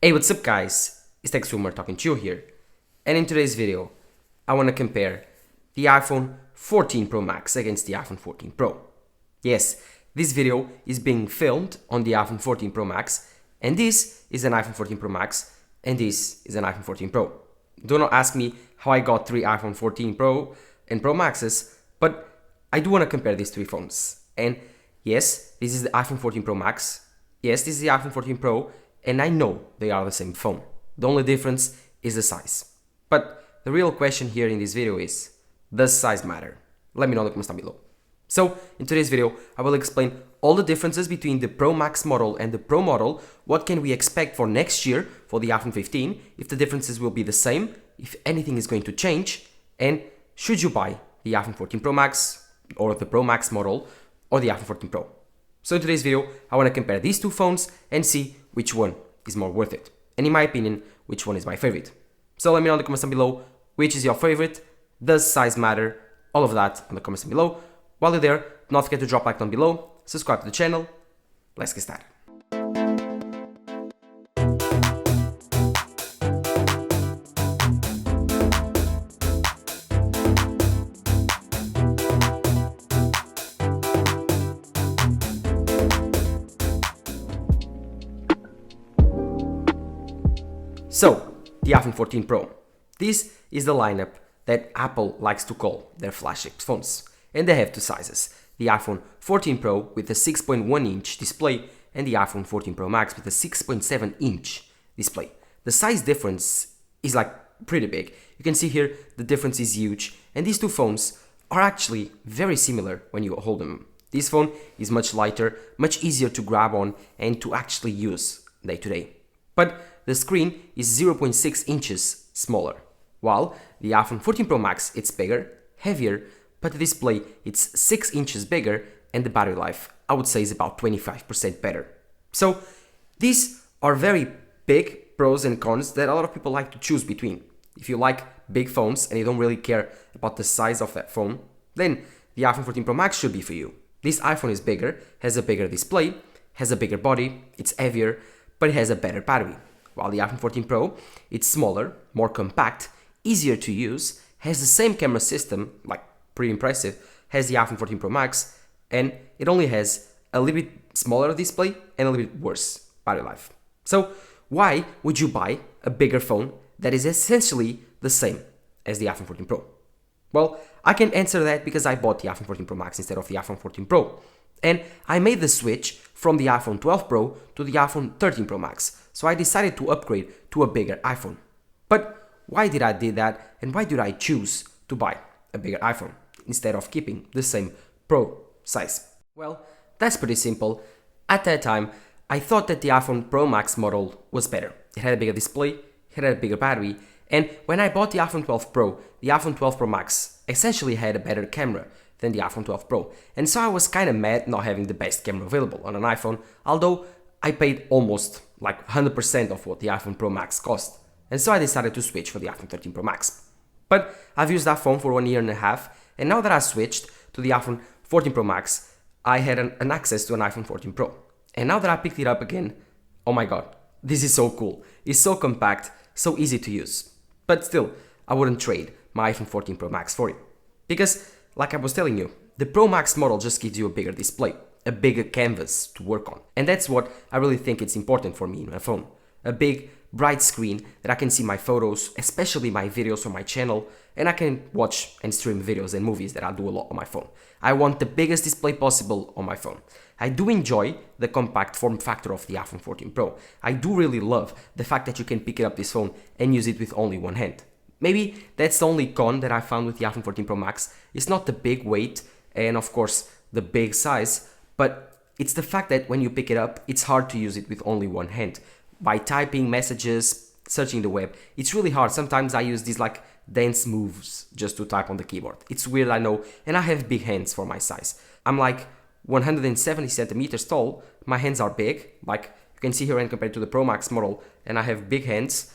Hey, what's up guys? It's Tech Swimmer talking to you here. And in today's video, I want to compare the iPhone 14 Pro Max against the iPhone 14 Pro. Yes, this video is being filmed on the iPhone 14 Pro Max, and this is an iPhone 14 Pro Max, and this is an iPhone 14 Pro. Do not ask me how I got three iPhone 14 Pro and Pro Maxes, but I do want to compare these three phones. And yes, this is the iPhone 14 Pro Max. Yes, this is the iPhone 14 Pro. And I know they are the same phone. The only difference is the size. But the real question here in this video is, does size matter? Let me know in the comments down below. So, in today's video, I will explain all the differences between the Pro Max model and the Pro model, what can we expect for next year for the iPhone 15, if the differences will be the same, if anything is going to change, and should you buy the iPhone 14 Pro Max, or the Pro Max model, or the iPhone 14 Pro. So in today's video, I want to compare these two phones and see which one is more worth it. And in my opinion, which one is my favorite. So let me know in the comments down below, which is your favorite, does size matter, all of that in the comments down below. While you're there, don't forget to drop a like down below, subscribe to the channel, let's get started. So, the iPhone 14 Pro. This is the lineup that Apple likes to call their flagship phones. And they have two sizes. The iPhone 14 Pro with a 6.1-inch display and the iPhone 14 Pro Max with a 6.7-inch display. The size difference is pretty big. You can see here the difference is huge, and these two phones are actually very similar when you hold them. This phone is much lighter, much easier to grab on and to actually use day to day. But the screen is 0.6 inches smaller, while the iPhone 14 Pro Max it's bigger, heavier, but the display it's 6 inches bigger and the battery life I would say is about 25% better. So these are very big pros and cons that a lot of people like to choose between. If you like big phones and you don't really care about the size of that phone, then the iPhone 14 Pro Max should be for you. This iPhone is bigger, has a bigger display, has a bigger body, it's heavier, but it has a better battery. While the iPhone 14 Pro, it's smaller, more compact, easier to use, has the same camera system, pretty impressive, has the iPhone 14 Pro Max, and it only has a little bit smaller display and a little bit worse battery life. So why would you buy a bigger phone that is essentially the same as the iPhone 14 Pro? Well, I can answer that because I bought the iPhone 14 Pro Max instead of the iPhone 14 Pro. And I made the switch from the iPhone 12 Pro to the iPhone 13 Pro Max. So I decided to upgrade to a bigger iPhone. But why did I do that, and why did I choose to buy a bigger iPhone instead of keeping the same Pro size? Well, that's pretty simple. At that time, I thought that the iPhone Pro Max model was better. It had a bigger display, it had a bigger battery, and when I bought the iPhone 12 Pro, the iPhone 12 Pro Max essentially had a better camera than the iPhone 12 Pro. And so I was kind of mad not having the best camera available on an iPhone, although I paid almost 100% of what the iPhone Pro Max cost. And so I decided to switch for the iPhone 13 Pro Max. But I've used that phone for 1 year and a half, and now that I switched to the iPhone 14 Pro Max, I had an access to an iPhone 14 Pro. And now that I picked it up again, oh my god, this is so cool. It's so compact, so easy to use. But still, I wouldn't trade my iPhone 14 Pro Max for it. Because, like I was telling you, the Pro Max model just gives you a bigger display, a bigger canvas to work on. And that's what I really think it's important for me in my phone. A big, bright screen that I can see my photos, especially my videos from my channel, and I can watch and stream videos and movies that I do a lot on my phone. I want the biggest display possible on my phone. I do enjoy the compact form factor of the iPhone 14 Pro. I do really love the fact that you can pick up this phone and use it with only one hand. Maybe that's the only con that I found with the iPhone 14 Pro Max. It's not the big weight and of course the big size, but it's the fact that when you pick it up, it's hard to use it with only one hand. By typing messages, searching the web, it's really hard. Sometimes I use these dance moves just to type on the keyboard. It's weird, I know, and I have big hands for my size. I'm 170 centimeters tall, my hands are big, you can see here when compared to the Pro Max model, and I have big hands,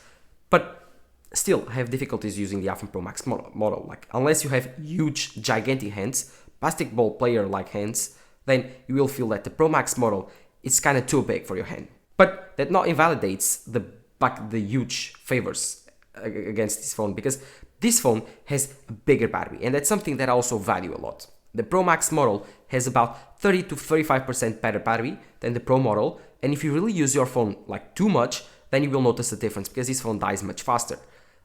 but still I have difficulties using the iPhone Pro Max model. Unless you have huge, gigantic hands, basketball player like hands, then you will feel that the Pro Max model is kind of too big for your hand. But that not invalidates the back the huge favors against this phone, because this phone has a bigger battery, and that's something that I also value a lot. The Pro Max model has about 30 to 35% better battery than the Pro model, and if you really use your phone like too much, then you will notice a difference because this phone dies much faster.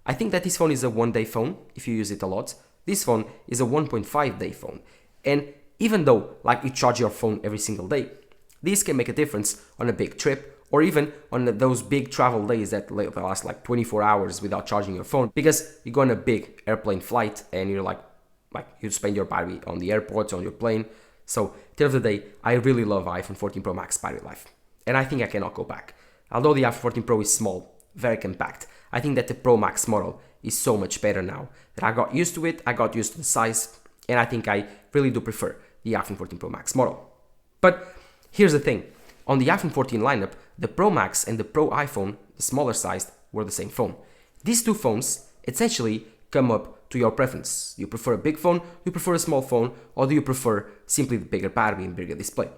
I think that this phone is a 1-day phone if you use it a lot. This phone is a 1.5-day phone, and even though like you charge your phone every single day, this can make a difference on a big trip, or even on those big travel days that last like 24 hours without charging your phone, because you go on a big airplane flight and you're like you spend your battery on the airports, on your plane. So at the end of the day, I really love iPhone 14 Pro Max battery life, and I think I cannot go back. Although the iPhone 14 Pro is small, very compact, I think that the Pro Max model is so much better now that I got used to it, I got used to the size, and I think I really do prefer the iPhone 14 Pro Max model. But here's the thing, on the iPhone 14 lineup, the Pro Max and the Pro iPhone, the smaller sized, were the same phone. These two phones essentially come up to your preference. You prefer a big phone, you prefer a small phone, or do you prefer simply the bigger battery and bigger display?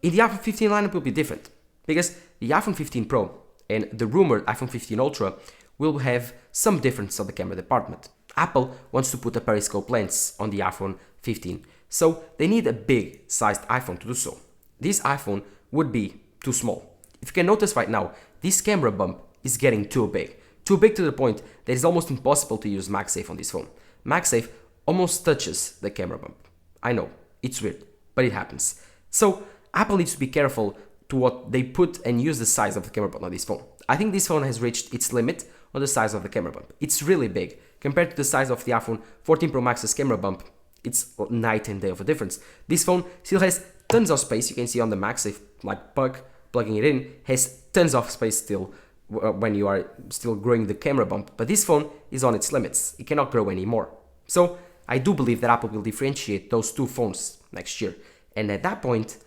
In the iPhone 15 lineup will be different, because the iPhone 15 Pro and the rumored iPhone 15 Ultra will have some difference on the camera department. Apple wants to put a Periscope lens on the iPhone 15, so they need a big sized iPhone to do so. This iPhone would be too small. If you can notice right now, this camera bump is getting too big to the point that it's almost impossible to use MagSafe on this phone. MagSafe almost touches the camera bump. I know, it's weird, but it happens. So Apple needs to be careful to what they put and use the size of the camera bump on this phone. I think this phone has reached its limit on the size of the camera bump. It's really big. Compared to the size of the iPhone 14 Pro Max's camera bump, it's night and day of a difference. This phone still has tons of space. You can see on the MagSafe, like plugging it in, has tons of space still when you are still growing the camera bump, but this phone is on its limits. It cannot grow anymore. So I do believe that Apple will differentiate those two phones next year, and at that point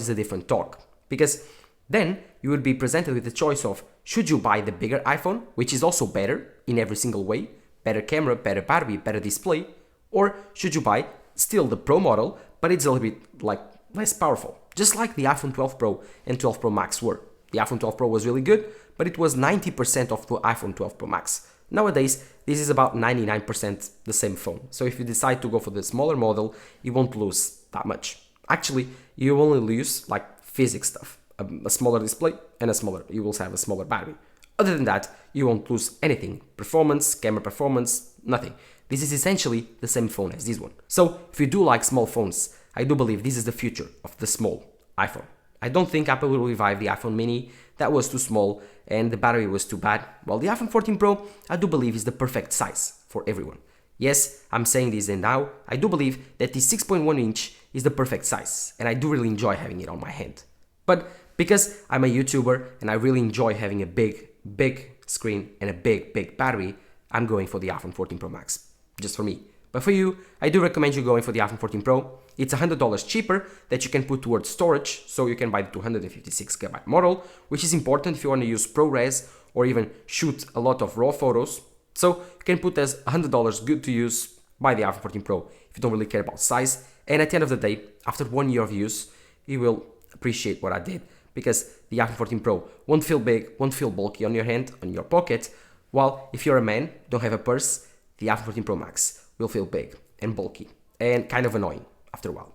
is a different talk, because then you would be presented with the choice of, should you buy the bigger iPhone, which is also better in every single way, better camera, better battery, better display, or should you buy still the Pro model, but it's a little bit like less powerful, just like the iPhone 12 Pro and 12 Pro Max were. The iPhone 12 Pro was really good, but it was 90% of the iPhone 12 Pro Max. Nowadays, this is about 99% the same phone. So if you decide to go for the smaller model, you won't lose that much. Actually, you only lose like physics stuff, a smaller display and you will have a smaller battery. Other than that, you won't lose anything. Performance, camera performance, nothing. This is essentially the same phone as this one. So if you do like small phones, I do believe this is the future of the small iPhone. I don't think Apple will revive the iPhone mini. That was too small and the battery was too bad. While the iPhone 14 Pro, I do believe is the perfect size for everyone. Yes, I'm saying this, and now I do believe that the 6.1 inch is the perfect size, and I do really enjoy having it on my hand. But because I'm a YouTuber and I really enjoy having a big screen and a big battery, I'm going for the iPhone 14 Pro Max, just for me. But for you, I do recommend you going for the iPhone 14 Pro. It's $100 cheaper that you can put towards storage, so you can buy the 256GB model, which is important if you want to use ProRes or even shoot a lot of raw photos. So you can put as $100 good to use, buy the iPhone 14 Pro if you don't really care about size. And at the end of the day, after 1 year of use, you will appreciate what I did, because the iPhone 14 Pro won't feel big, won't feel bulky on your hand, on your pocket, while if you're a man, don't have a purse, the iPhone 14 Pro Max will feel big and bulky and kind of annoying after a while.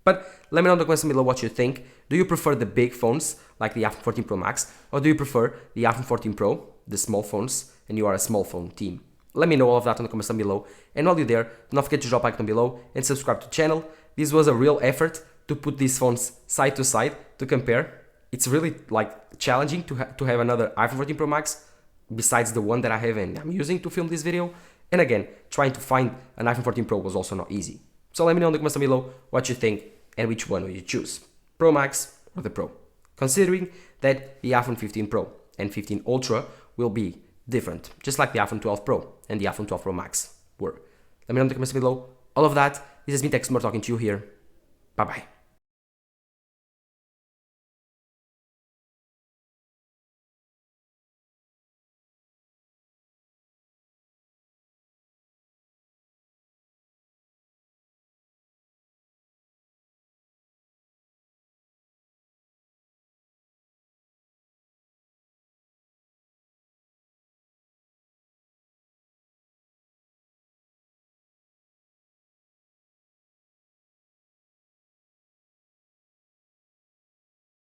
But let me know in the comments below what you think. Do you prefer the big phones like the iPhone 14 Pro Max, or do you prefer the iPhone 14 Pro, the small phones, and you are a small phone team? Let me know all of that in the comments down below. And while you're there, don't forget to drop a like down below and subscribe to the channel. This was a real effort to put these phones side to side to compare. It's really like challenging to have another iPhone 14 Pro Max besides the one that I have and I'm using to film this video. And again, trying to find an iPhone 14 Pro was also not easy. So let me know in the comments down below what you think and which one will you choose, Pro Max or the Pro, considering that the iPhone 15 Pro and 15 Ultra will be different, just like the iPhone 12 Pro and the iPhone 12 Pro Max were. Let me know in the comments below all of that. This has been Tech Smart talking to you here. Bye bye.